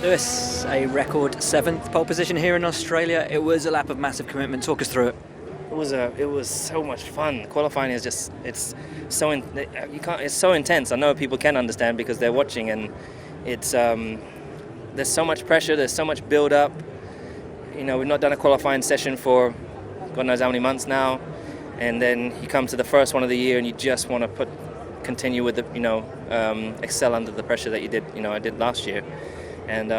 Lewis, a record 7th pole position here in Australia. It was a lap of massive commitment. Talk us through it. It was so much fun. Qualifying is just it's so intense. I know people can understand because they're watching, and it's there's so much pressure. There's so much build up. We've not done a qualifying session for God knows how many months now, and then you come to the first one of the year and you just want to continue with the excel under the pressure that you did. I did last year. And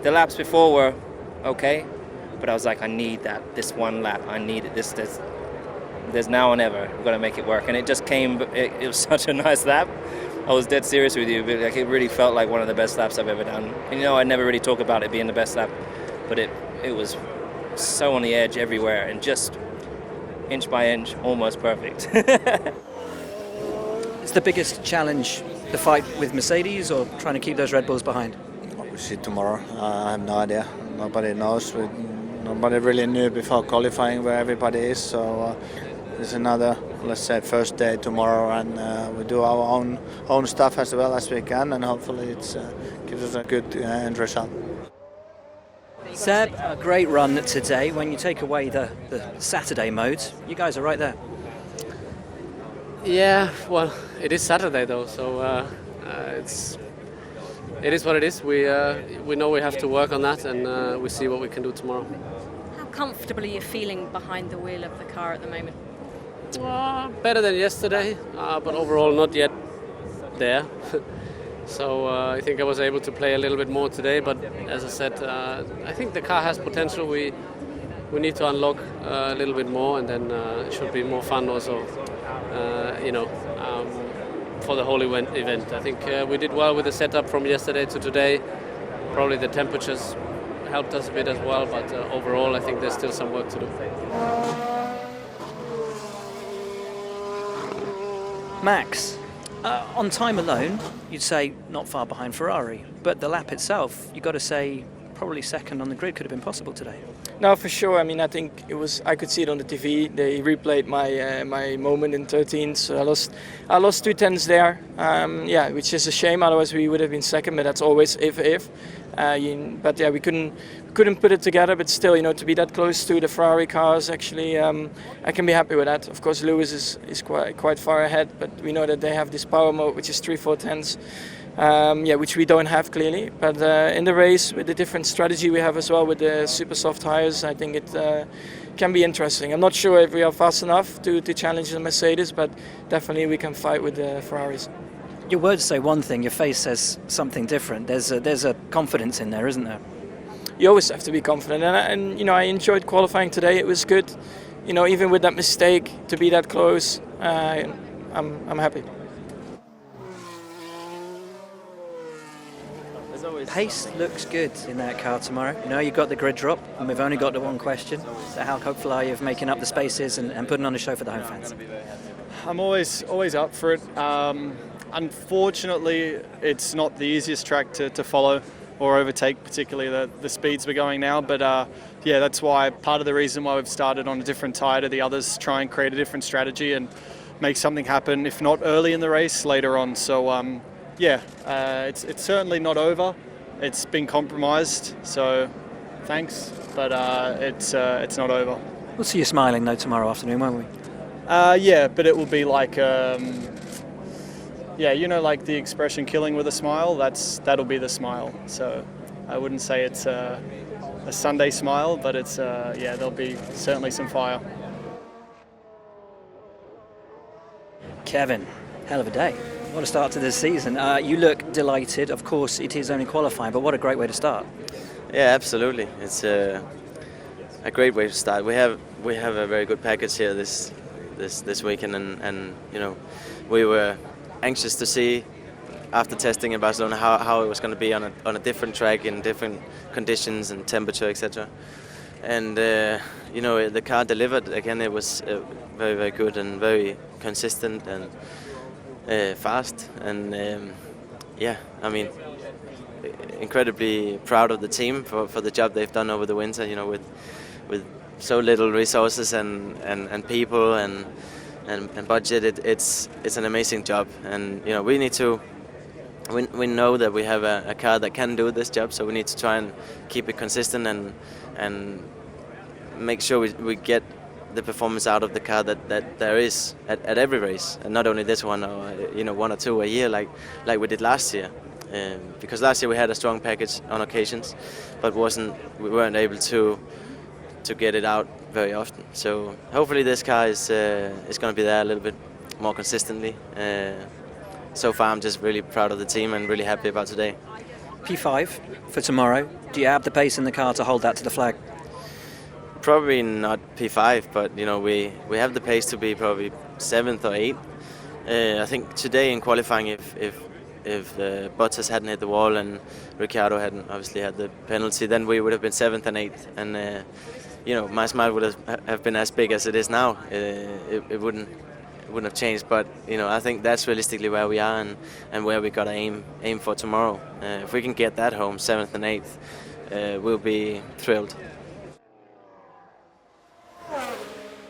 the laps before were okay, but I was like, I need this one lap. I need it. There's now or never. We've got to make it work. And it just came. It was such a nice lap. I was dead serious with you. But it really felt like one of the best laps I've ever done. And I never really talk about it being the best lap, but it was so on the edge everywhere and just inch by inch, almost perfect. It's the biggest challenge, the fight with Mercedes or trying to keep those Red Bulls behind? We'll see tomorrow. I have no idea. Nobody knows. Nobody really knew before qualifying where everybody is. So it's another, let's say, first day tomorrow, and we do our own stuff as well as we can, and hopefully it gives us a good end result. Seb, a great run today. When you take away the Saturday mode, you guys are right there. Yeah, well, it is Saturday though, so it is what it is. We know we have to work on that, and we see what we can do tomorrow. How comfortable are you feeling behind the wheel of the car at the moment? Better than yesterday, but overall not yet there. So I think I was able to play a little bit more today, but as I said, I think the car has potential. We need to unlock a little bit more, and then it should be more fun also. For the whole event. I think we did well with the setup from yesterday to today. Probably the temperatures helped us a bit as well, but overall I think there's still some work to do. Max, on time alone, you'd say not far behind Ferrari, but the lap itself, you've got to say probably second on the grid could have been possible today. No, for sure. I mean, I think I could see it on the TV. They replayed my moment in 13, so I lost 2 tenths there. Which is a shame. Otherwise, we would have been second. But that's always if. But yeah, we couldn't put it together. But still, to be that close to the Ferrari cars, actually, I can be happy with that. Of course, Lewis is quite far ahead, but we know that they have this power mode, which is 3/4 tenths. Which we don't have clearly, but in the race with the different strategy we have as well with the super soft tires, I think it can be interesting. I'm not sure if we are fast enough to challenge the Mercedes, but definitely we can fight with the Ferraris. Your words say one thing, your face says something different. There's a confidence in there, isn't there? You always have to be confident, and I enjoyed qualifying today. It was good, even with that mistake to be that close. I'm happy. Pace looks good in that car tomorrow. You've got the grid drop, and we've only got the one question. So how hopeful are you of making up the spaces and putting on a show for the home fans? I'm always up for it. Unfortunately, it's not the easiest track to follow or overtake, particularly the speeds we're going now. But that's why part of the reason why we've started on a different tyre to the others, try and create a different strategy and make something happen, if not early in the race, later on. So it's certainly not over. It's been compromised, so thanks, but it's not over. We'll see you smiling though tomorrow afternoon, won't we? But it will be like like the expression "killing with a smile." That'll be the smile. So I wouldn't say it's a Sunday smile, but it's there'll be certainly some fire. Kevin, hell of a day. What a start to this season. You look delighted. Of course, it is only qualifying, but what a great way to start. Yeah, absolutely. It's a great way to start. We have a very good package here this weekend, and we were anxious to see after testing in Barcelona how it was going to be on a different track in different conditions and temperature, etc. And the car delivered again. It was very, very good and very consistent and fast, and incredibly proud of the team for the job they've done over the winter. With so little resources and people and budget, it's an amazing job. And we need to we know that we have a car that can do this job, so we need to try and keep it consistent and make sure we get the performance out of the car that there is at every race, and not only this one, or one or two a year like we did last year. Because last year we had a strong package on occasions, but we weren't able to get it out very often. So hopefully this car is going to be there a little bit more consistently. So far I'm just really proud of the team and really happy about today. P5 for tomorrow. Do you have the pace in the car to hold that to the flag? Probably not P5, but we have the pace to be probably 7th or 8th. I think today in qualifying, if Bottas hadn't hit the wall and Ricciardo hadn't obviously had the penalty, then we would have been 7th and 8th. And my smile would have been as big as it is now. It wouldn't have changed, but I think that's realistically where we are and where we gotta aim for tomorrow. If we can get that home, 7th and 8th, we'll be thrilled.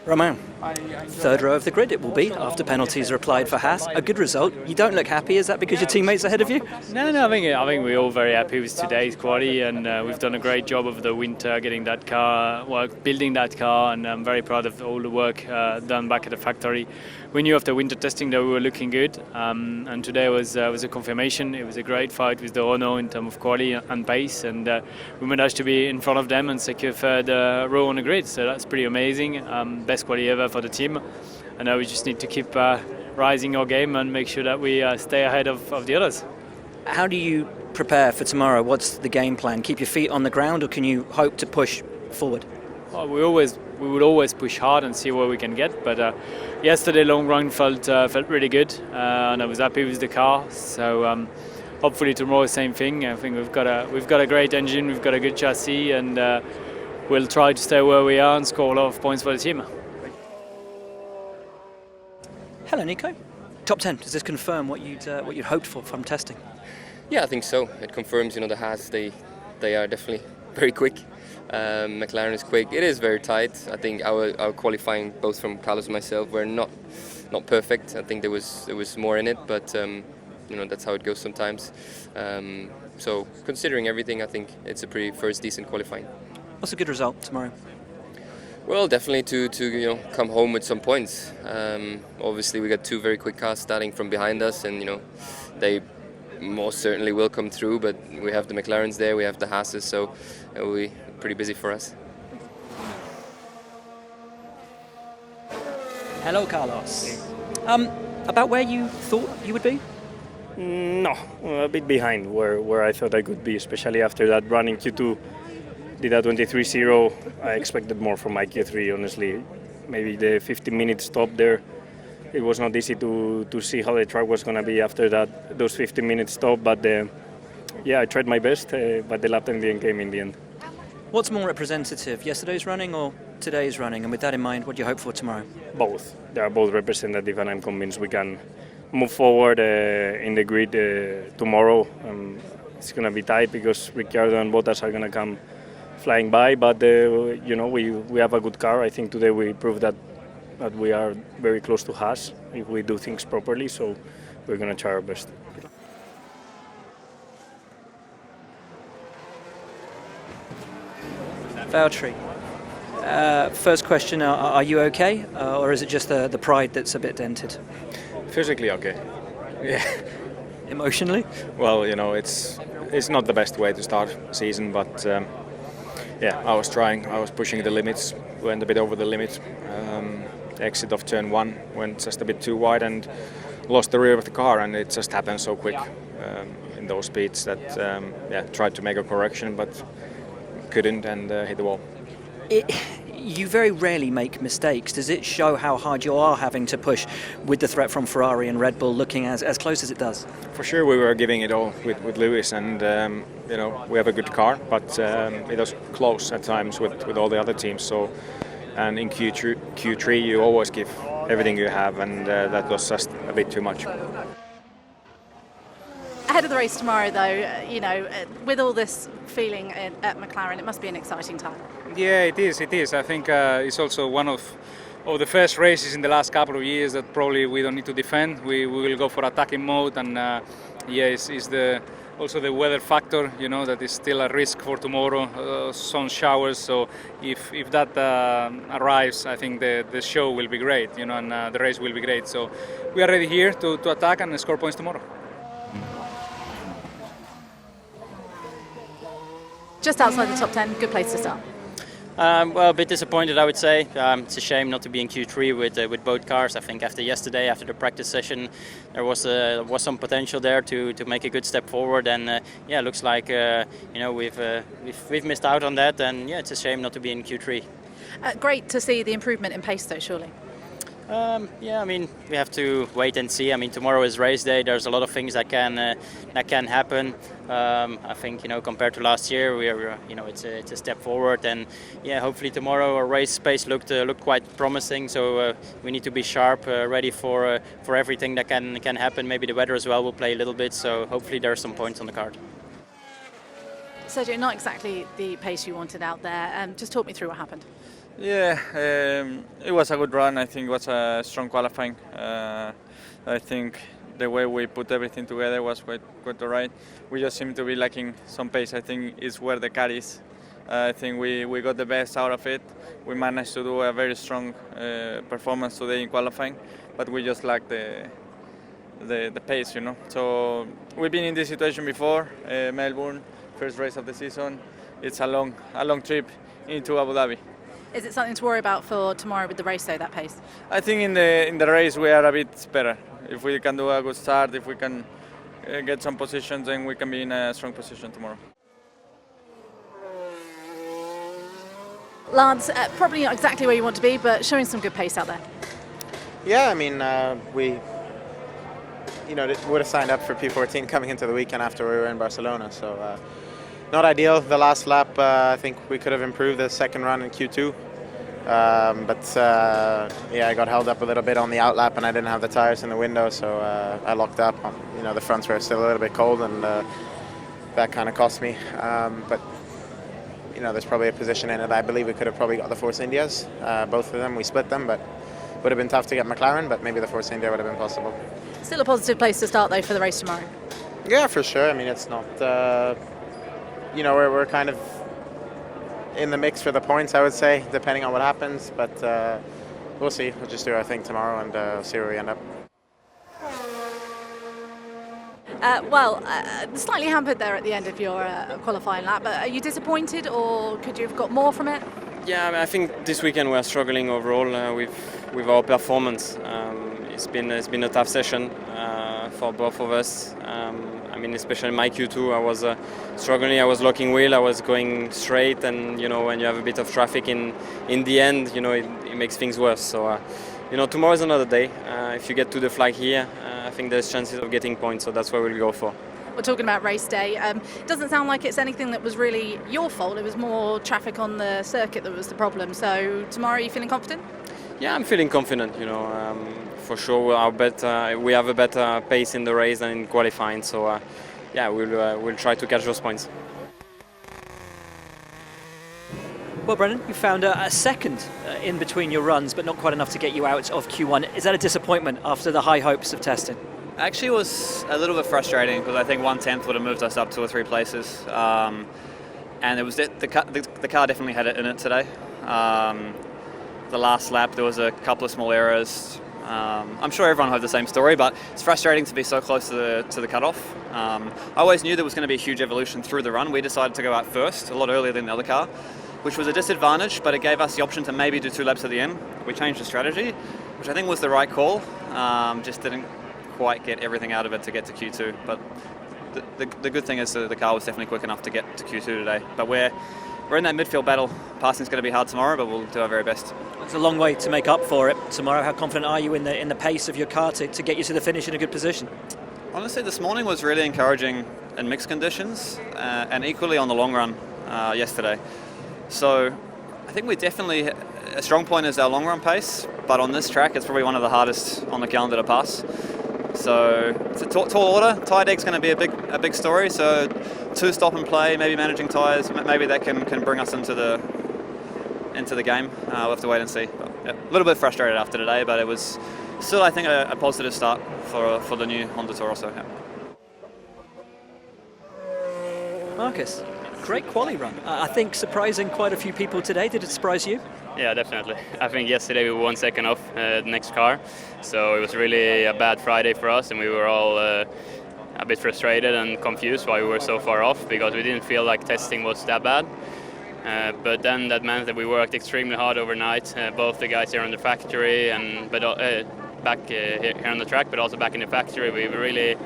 Romain, third row of the grid it will be after penalties are applied for Haas. A good result. You don't look happy. Is that because your teammates are ahead of you? No. I think we're all very happy with today's quali, and we've done a great job over the winter getting that car, building that car, and I'm very proud of all the work done back at the factory. We knew after winter testing that we were looking good, and today was a confirmation. It was a great fight with the Renault in terms of quality and pace, and we managed to be in front of them and secure third row on the grid. So that's pretty amazing. Best quality ever for the team, and now we just need to keep rising our game and make sure that we stay ahead of the others. How do you prepare for tomorrow? What's the game plan? Keep your feet on the ground, or can you hope to push forward? Well, we would always push hard and see where we can get, but yesterday long run felt really good, and I was happy with the car. So hopefully tomorrow same thing. I think we've got a great engine, we've got a good chassis, and we'll try to stay where we are and score a lot of points for the team. Hello, Nico. Top 10. Does this confirm what you'd hoped for from testing? Yeah, I think so. It confirms, the Haas, they are definitely very quick. McLaren is quick. It is very tight. I think our qualifying, both from Carlos and myself, were not perfect. I think there was more in it, but that's how it goes sometimes. So considering everything, I think it's a pretty first decent qualifying. What's a good result tomorrow? Well, definitely to come home with some points. Obviously, we got two very quick cars starting from behind us, and they most certainly will come through. But we have the McLarens there, we have the Haases, so it will be pretty busy for us. Hello, Carlos. About where you thought you would be? No, a bit behind where I thought I could be, especially after that run in Q2. Did a 23.0. I expected more from my Q3, honestly. Maybe the 15-minute stop there, it was not easy to see how the track was going to be after those 15-minute stop. But I tried my best, but the lap time didn't come in the end. What's more representative, yesterday's running or today's running? And with that in mind, what do you hope for tomorrow? Both. They are both representative, and I'm convinced we can move forward in the grid tomorrow. It's going to be tight because Ricciardo and Bottas are going to come flying by, but we have a good car. I think today we proved that we are very close to Haas if we do things properly, so we're going to try our best. Valtteri, first question, are you okay, or is it just the pride that's a bit dented? Physically okay. Yeah. Emotionally? Well, it's not the best way to start season, but I was trying. I was pushing the limits, went a bit over the limit. Exit of turn 1 went just a bit too wide and lost the rear of the car, and it just happened so quick in those speeds that tried to make a correction but couldn't and hit the wall. You very rarely make mistakes. Does it show how hard you are having to push with the threat from Ferrari and Red Bull looking as close as it does? For sure, we were giving it all with Lewis, and we have a good car, but it was close at times with all the other teams. So, and in Q3 you always give everything you have, and that was just a bit too much. Ahead of the race tomorrow, though, with all this feeling at McLaren, it must be an exciting time. Yeah, it is. I think it's also one of the first races in the last couple of years that probably we don't need to defend. We will go for attacking mode, and yeah, is the also the weather factor. You know, that is still a risk for tomorrow. Some showers. So if that arrives, I think the show will be great. You know, and the race will be great. So we are ready here to attack and score points tomorrow. Just outside the top 10, good place to start. Well, a bit disappointed, I would say. It's a shame not to be in Q3 with both cars. I think after yesterday, after the practice session, there was some potential there to make a good step forward. And yeah, looks like we've missed out on that. And yeah, it's a shame not to be in Q3. Great to see the improvement in pace, though, surely. Yeah, I mean, we have to wait and see. I mean, tomorrow is race day. There's a lot of things that can happen. I think, you know, compared to last year, it's a step forward. And yeah, hopefully tomorrow our race pace looked quite promising. So we need to be sharp, ready for everything that can happen. Maybe the weather as well will play a little bit. So hopefully there are some points on the card. Sergio, not exactly the pace you wanted out there. Just talk me through what happened. Yeah, it was a good run. I think it was a strong qualifying. I think the way we put everything together was quite all right. We just seem to be lacking some pace. I think is where the car is. I think we got the best out of it. We managed to do a very strong performance today in qualifying, but we just lacked the pace, you know. So we've been in this situation before. Melbourne, first race of the season. It's a long trip into Abu Dhabi. Is it something to worry about for tomorrow with the race, though, that pace? I think in the race we are a bit better. If we can do a good start, if we can get some positions, then we can be in a strong position tomorrow. Lance, probably not exactly where you want to be, but showing some good pace out there. Yeah, I mean, we would have signed up for P14 coming into the weekend after we were in Barcelona, so not ideal. The last lap, I think we could have improved the second run in Q2. But I got held up a little bit on the outlap and I didn't have the tires in the window, so I locked up. The fronts were still a little bit cold and that kind of cost me. But there's probably a position in it. I believe we could have probably got the Force Indias, both of them. We split them, but would have been tough to get McLaren, but maybe the Force India would have been possible. Still a positive place to start, though, for the race tomorrow. Yeah, for sure. I mean, it's not... we're kind of in the mix for the points, I would say, depending on what happens. But we'll see. We'll just do our thing tomorrow and see where we end up. Slightly hampered there at the end of your qualifying lap. But are you disappointed, or could you have got more from it? Yeah, I think this weekend we are struggling overall with our performance. It's been a tough session for both of us. I mean, especially my Q2, I was struggling. I was locking wheel. I was going straight, and when you have a bit of traffic in the end, it makes things worse. So, tomorrow is another day. If you get to the flag here, I think there's chances of getting points. So that's what we'll go for. We're talking about race day. It doesn't sound like it's anything that was really your fault. It was more traffic on the circuit that was the problem. So tomorrow, are you feeling confident? Yeah, I'm feeling confident. For sure, we have a better pace in the race than in qualifying. So, we'll try to catch those points. Well, Brendan, you found a second in between your runs, but not quite enough to get you out of Q1. Is that a disappointment after the high hopes of testing? Actually, it was a little bit frustrating because I think 1/10 would have moved us up 2 or 3 places, and it was the car definitely had it in it today. The last lap there was a couple of small errors. I'm sure everyone heard the same story, but it's frustrating to be so close to the cutoff. I always knew there was going to be a huge evolution through the run. We decided to go out first, a lot earlier than the other car, which was a disadvantage, but it gave us the option to maybe do 2 laps at the end. We changed the strategy, which I think was the right call. Just didn't quite get everything out of it to get to Q2, but the good thing is that the car was definitely quick enough to get to Q2 today. But we're in that midfield battle. Passing's going to be hard tomorrow, but we'll do our very best. It's a long way to make up for it tomorrow. How confident are you in the pace of your car to get you to the finish in a good position? Honestly, this morning was really encouraging in mixed conditions and equally on the long run yesterday. So I think we definitely, a strong point is our long run pace, but on this track it's probably one of the hardest on the calendar to pass. So it's a tall order. Tyre deck's going to be a big story. So 2 stop and play, maybe managing tyres, maybe that can bring us into the game. We'll have to wait and see. But, yeah, a little bit frustrated after today, but it was still, I think, a positive start for the new Honda Tour also. Yeah. Marcus, great quali run. I think surprising quite a few people today. Did it surprise you? Yeah, definitely. I think yesterday we were 1 second off the next car, so it was really a bad Friday for us, and we were all a bit frustrated and confused why we were so far off, because we didn't feel like testing was that bad. But then that meant that we worked extremely hard overnight, both the guys here in the factory and back here on the track, but also back in the factory. We really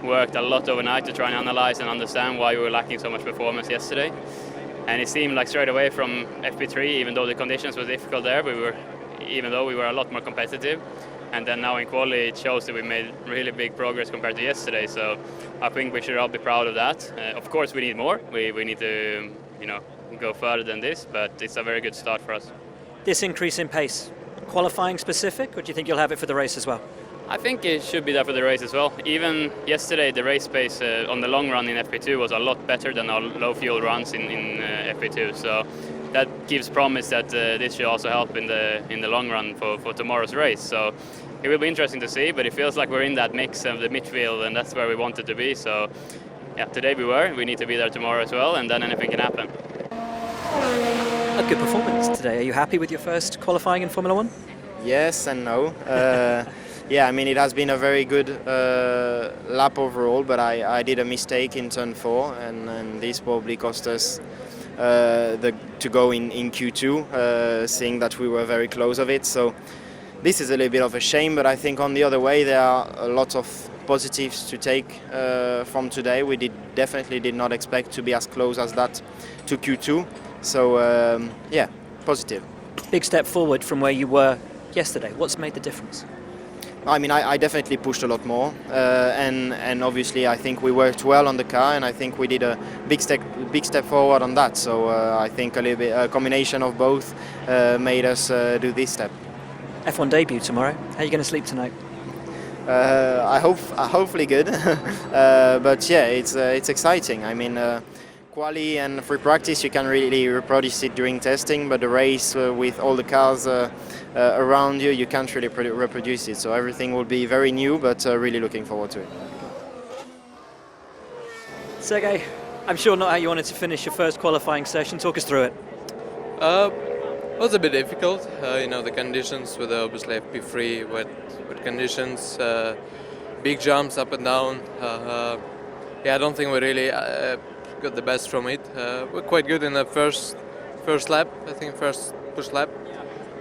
worked a lot overnight to try and analyze and understand why we were lacking so much performance yesterday. And it seemed like straight away from FP3, even though the conditions were difficult there, even though we were a lot more competitive. And then now in quali, it shows that we made really big progress compared to yesterday. So I think we should all be proud of that. Of course, we need more. We need to, go further than this, but it's a very good start for us. This increase in pace, qualifying specific, or do you think you'll have it for the race as well? I think it should be there for the race as well. Even yesterday, the race pace on the long run in FP2 was a lot better than our low fuel runs in FP2. So that gives promise that this should also help in the long run for tomorrow's race. So it will be interesting to see, but it feels like we're in that mix of the midfield, and that's where we wanted to be. So yeah, today we were. We need to be there tomorrow as well, and then anything can happen. A good performance today. Are you happy with your first qualifying in Formula One? Yes and no. Yeah, I mean, it has been a very good lap overall, but I did a mistake in turn 4, and this probably cost us to go in Q2, seeing that we were very close of it. So this is a little bit of a shame, but I think on the other way there are a lot of positives to take from today. We definitely did not expect to be as close as that to Q2. So yeah, positive. Big step forward from where you were yesterday. What's made the difference? I mean, I definitely pushed a lot more, and obviously I think we worked well on the car, and I think we did a big step forward on that. So I think a combination of both made us do this step. F1 debut tomorrow. How are you going to sleep tonight? Hopefully good, but yeah, it's exciting. I mean, quali and free practice you can really reproduce it during testing, but the race with all the cars around you can't really reproduce it. So everything will be very new, but really looking forward to it. Sergey, I'm sure not how you wanted to finish your first qualifying session. Talk us through it. It was a bit difficult. The conditions with obviously FP3 wet conditions, big jumps up and down. Yeah, I don't think we really got the best from it. We're quite good in the first lap, I think first push lap,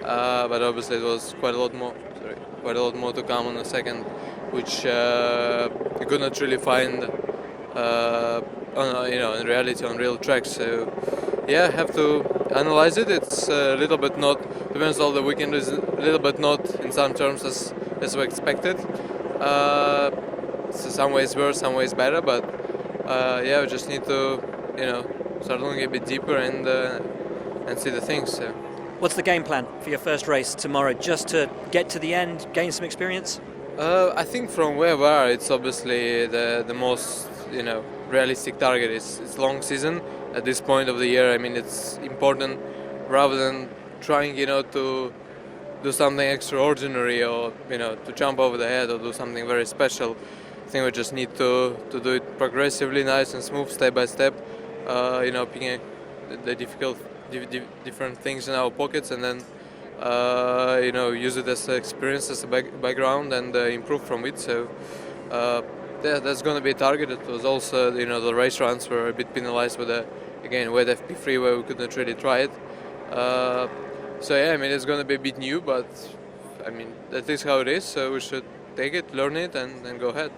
but obviously it was quite a lot more to come on the second, which you could not really find in reality on real tracks. So yeah, have to analyze it. It's a little bit not, depends on the weekend, is a little bit not in some terms as we expected. So some ways worse, some ways better, but yeah, we just need to, start looking a bit deeper and see the things. So. What's the game plan for your first race tomorrow? Just to get to the end, gain some experience? I think from where we are, it's obviously the most, realistic target. It's long season at this point of the year. I mean, it's important rather than trying, to do something extraordinary or, to jump over the head or do something very special. I think we just need to do it progressively, nice and smooth, step by step. Picking the different things in our pockets, and then use it as experience, as a background, and improve from it. So yeah, that's going to be a target. It was also the race runs were a bit penalized with wet FP3 where we couldn't really try it. So yeah, I mean, it's going to be a bit new, but I mean, that is how it is. So we should take it, learn it, and then go ahead.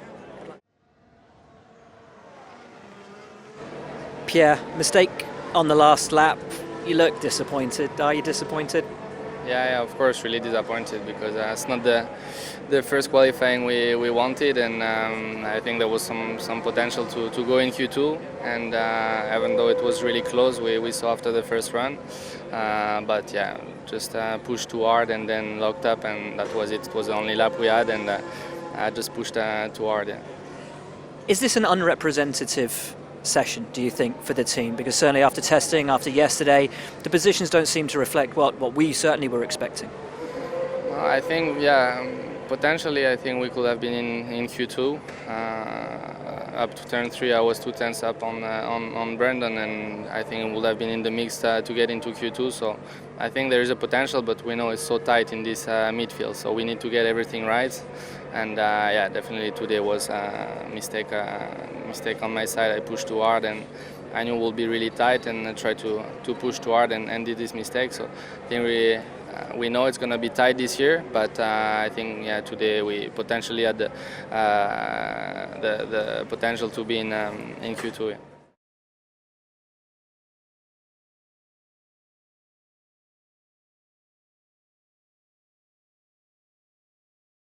Pierre, mistake on the last lap. You look disappointed. Are you disappointed? Yeah, of course, really disappointed because it's not the first qualifying we wanted, and I think there was some potential to go in Q2, and even though it was really close, we saw after the first run, but yeah, just pushed too hard and then locked up, and that was it. It was the only lap we had, and I just pushed too hard. Yeah. Is this an unrepresentative session, do you think, for the team? Because certainly after testing, after yesterday, the positions don't seem to reflect what we certainly were expecting. I think, yeah, potentially I think we could have been in Q2. up to turn 3, I was 2 tenths up on Brandon, and I think it would have been in the mix to get into Q2. So I think there is a potential, but we know it's so tight in this midfield, so we need to get everything right. And yeah, definitely today was a mistake on my side. I pushed too hard, and I knew it would be really tight, and I tried to push too hard and did this mistake. So I think we know it's going to be tight this year, but I think today we potentially had the potential to be in Q2. Yeah.